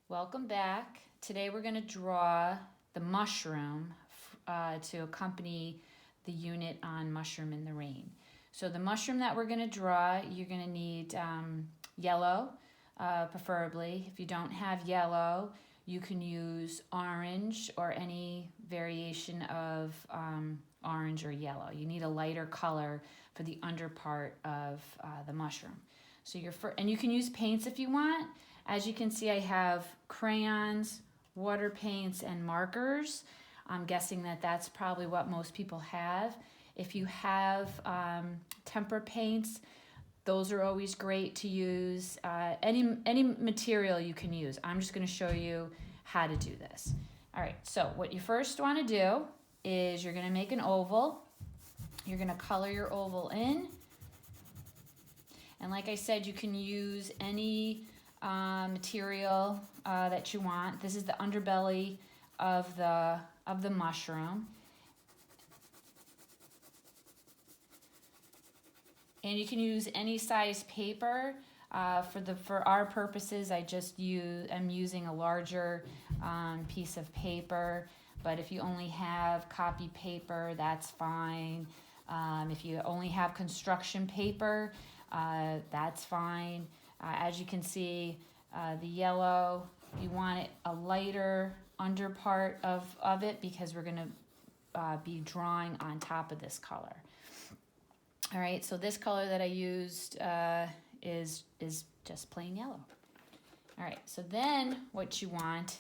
Welcome back. Today we're going to draw the mushroom to accompany the unit on Mushroom in the Rain. So the mushroom that we're going to draw, you're going to need yellow, preferably. If you don't have yellow, you can use orange or any variation of orange or yellow. You need a lighter color for the under part of the mushroom. So and you can use paints if you want. As you can see, I have crayons, water paints, and markers. I'm guessing that that's probably what most people have. If you have tempera paints, those are always great to use. Any material you can use. I'm just going to show you how to do this. All right, so what you first want to do is you're going to make an oval. You're going to color your oval in. And like I said, you can use any material that you want. This is the underbelly of the mushroom. And you can use any size paper. For our purposes, I'm using a larger piece of paper. But if you only have copy paper, that's fine. If you only have construction paper, that's fine. As you can see, the yellow, you want it a lighter under part of it because we're going to be drawing on top of this color. All right, so this color that I used is just plain yellow. All right, so then what you want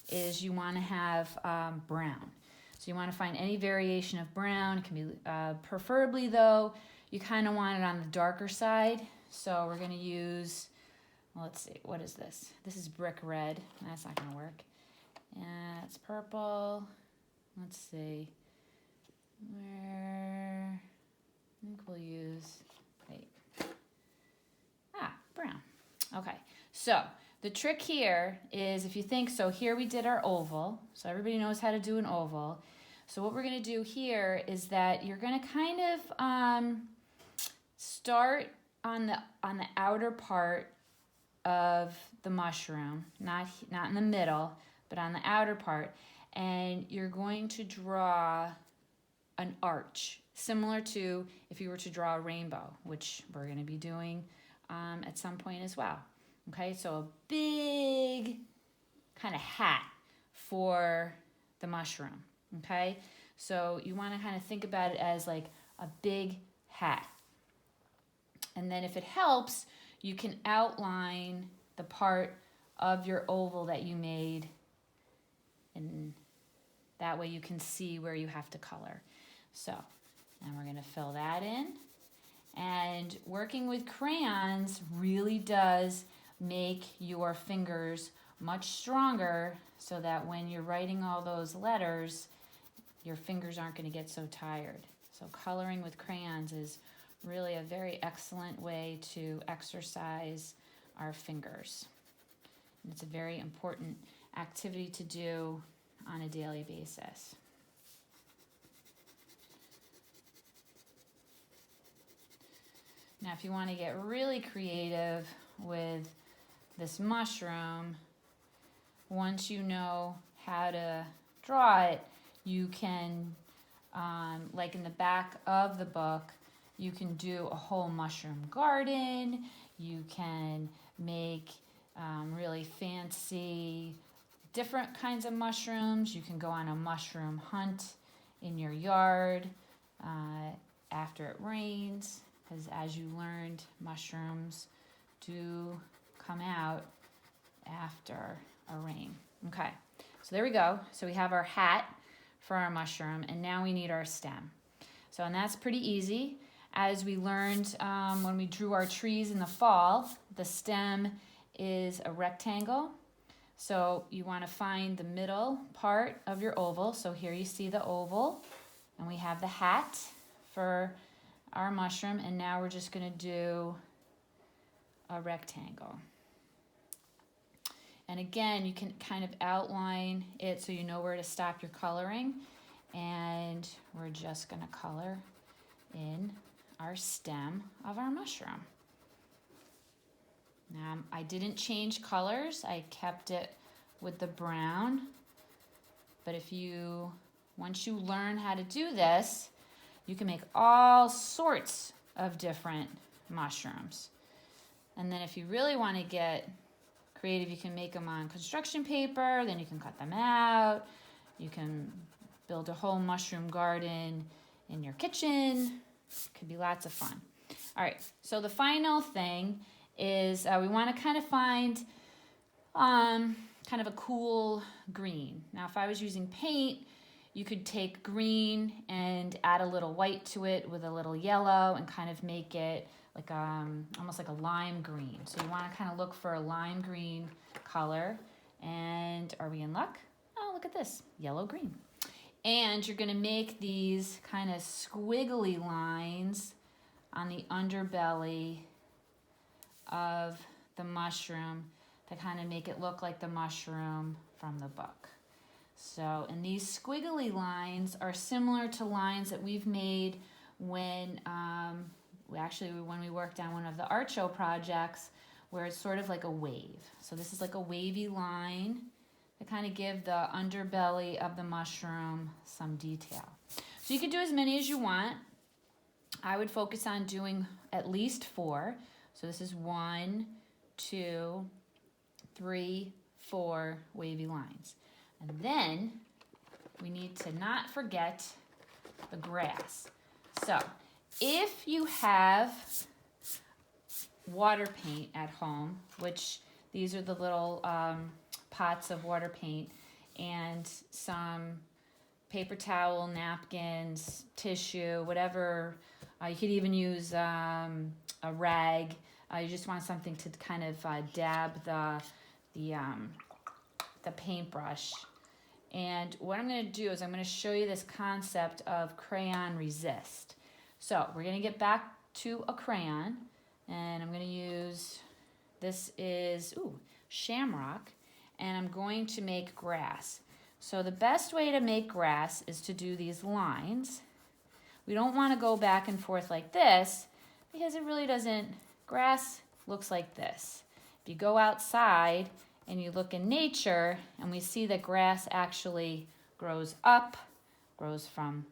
is you want to have brown. So you want to find any variation of brown. It can be preferably, though, you kind of want it on the darker side. So we're going to use, well, let's see, what is this? This is brick red. That's not going to work. It's purple. Let's see. I think we'll use, brown. Okay, so the trick here is if you think, so here we did our oval. So everybody knows how to do an oval. So what we're going to do here is that you're going to kind of start on the outer part of the mushroom, not in the middle, but on the outer part, and you're going to draw an arch, similar to if you were to draw a rainbow, which we're going to be doing at some point as well. Okay, so a big kind of hat for the mushroom. Okay, so you want to kind of think about it as like a big hat. And then if it helps, you can outline the part of your oval that you made, and that way you can see where you have to color. So now we're going to fill that in. And working with crayons really does make your fingers much stronger so that when you're writing all those letters, your fingers aren't going to get so tired. So coloring with crayons is really a very excellent way to exercise our fingers. And it's a very important activity to do on a daily basis. Now, if you want to get really creative with this mushroom, once you know how to draw it, you can, like in the back of the book, you can do a whole mushroom garden. You can make really fancy different kinds of mushrooms. You can go on a mushroom hunt in your yard after it rains, because as you learned, mushrooms do come out after a rain. Okay, so there we go. So we have our hat for our mushroom, and now we need our stem. So, and that's pretty easy. As we learned when we drew our trees in the fall, the stem is a rectangle. So you want to find the middle part of your oval. So here you see the oval, and we have the hat for our mushroom, and now we're just going to do a rectangle. And again, you can kind of outline it so you know where to stop your coloring. And we're just going to color in our stem of our mushroom. Now, I didn't change colors. I kept it with the brown. But once you learn how to do this, you can make all sorts of different mushrooms. And then if you really want to get creative, you can make them on construction paper, then you can cut them out. You can build a whole mushroom garden in your kitchen. Could be lots of fun. All right, so the final thing is we want to kind of find kind of a cool green. Now, if I was using paint, you could take green and add a little white to it with a little yellow and kind of make it like almost like a lime green. So you want to kind of look for a lime green color. And are we in luck? Oh, look at this, yellow-green. And you're going to make these kind of squiggly lines on the underbelly of the mushroom to kind of make it look like the mushroom from the book. So, and these squiggly lines are similar to lines that we've made when when we worked on one of the art show projects where it's sort of like a wave. So this is like a wavy line to kind of give the underbelly of the mushroom some detail. So you can do as many as you want. I would focus on doing at least 4. So this is 1, 2, 3, 4 wavy lines. And then we need to not forget the grass. So if you have water paint at home, which these are the little pots of water paint, and some paper towel, napkins, tissue, whatever. You could even use a rag. You just want something to kind of dab the paintbrush. And what I'm going to do is I'm going to show you this concept of crayon resist. So we're going to get back to a crayon, and I'm going to use, this is shamrock, and I'm going to make grass. So the best way to make grass is to do these lines. We don't want to go back and forth like this because it really doesn't, grass looks like this. If you go outside and you look in nature, and we see that grass actually grows up, grows from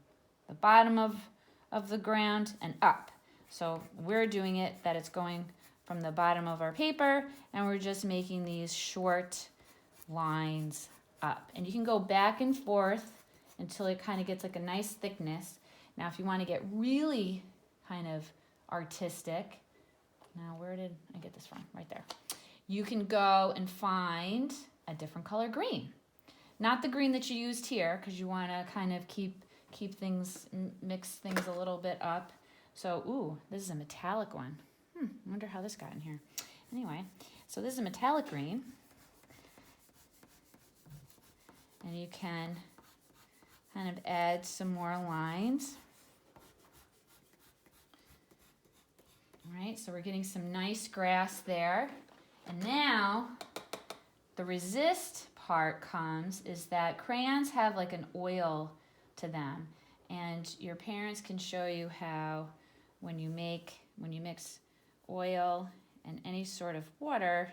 the bottom of the ground and up. So we're doing it that it's going from the bottom of our paper, and we're just making these short lines up. And you can go back and forth until it kind of gets like a nice thickness. Now, if you want to get really kind of artistic, now where did I get this from? Right there. You can go and find a different color green. Not the green that you used here, because you want to kind of keep things, mix things a little bit up. So, this is a metallic one. I wonder how this got in here. Anyway, so this is a metallic green. And you can kind of add some more lines. All right, so we're getting some nice grass there. And now the resist part comes is that crayons have like an oil to them. And your parents can show you how when you mix oil and any sort of water,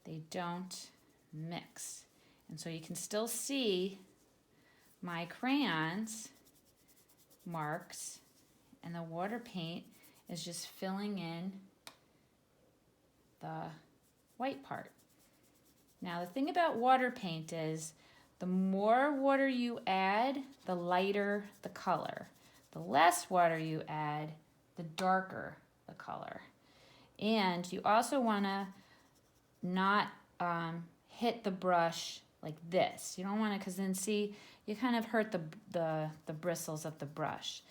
they don't mix. And so you can still see my crayons marks, and the water paint is just filling in the white part. Now, the thing about water paint is the more water you add, the lighter the color. The less water you add, the darker the color. And you also want to not hit the brush like this. You don't want to, because then see, you kind of hurt the bristles of the brush.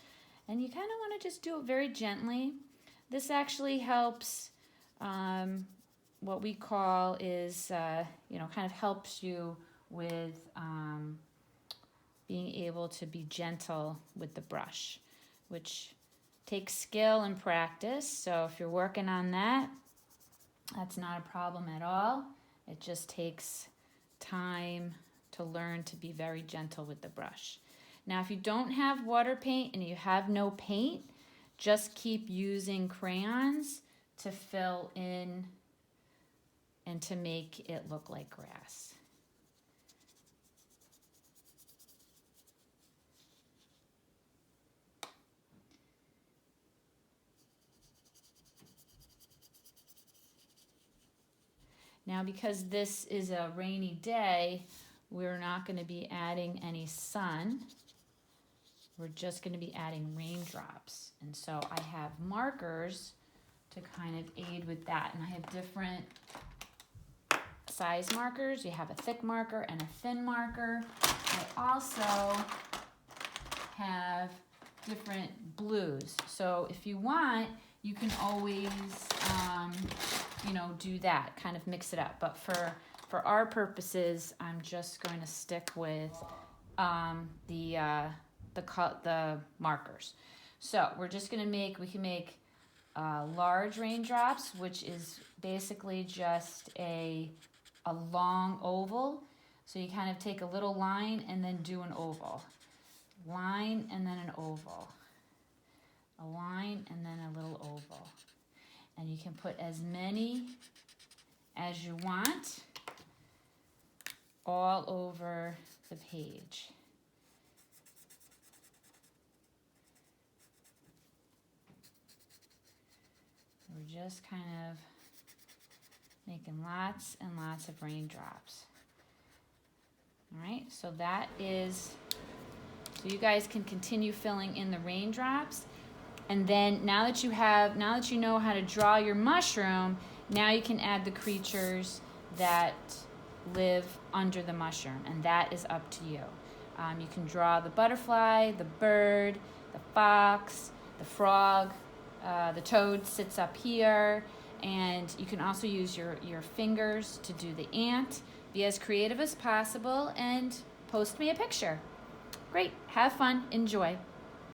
And you kind of want to just do it very gently. This actually helps, what we call is, kind of helps you with being able to be gentle with the brush, which takes skill and practice. So if you're working on that, that's not a problem at all. It just takes time to learn to be very gentle with the brush. Now, if you don't have water paint and you have no paint, just keep using crayons to fill in and to make it look like grass. Now, because this is a rainy day, we're not going to be adding any sun. We're just going to be adding raindrops. And so I have markers to kind of aid with that. And I have different size markers. You have a thick marker and a thin marker. I also have different blues. So if you want, you can always, do that, kind of mix it up. But for our purposes, I'm just going to stick with the markers. So we're just going to we can make large raindrops, which is basically just a long oval. So you kind of take a little line and then do an oval. Line and then an oval. A line and then a little oval. And you can put as many as you want all over the page. We're just kind of making lots and lots of raindrops. All right, so so you guys can continue filling in the raindrops. And then now that you know how to draw your mushroom, now you can add the creatures that live under the mushroom, and that is up to you. You can draw the butterfly, the bird, the fox, the frog, the toad sits up here, and you can also use your fingers to do the ant. Be as creative as possible and post me a picture. Great, have fun, enjoy.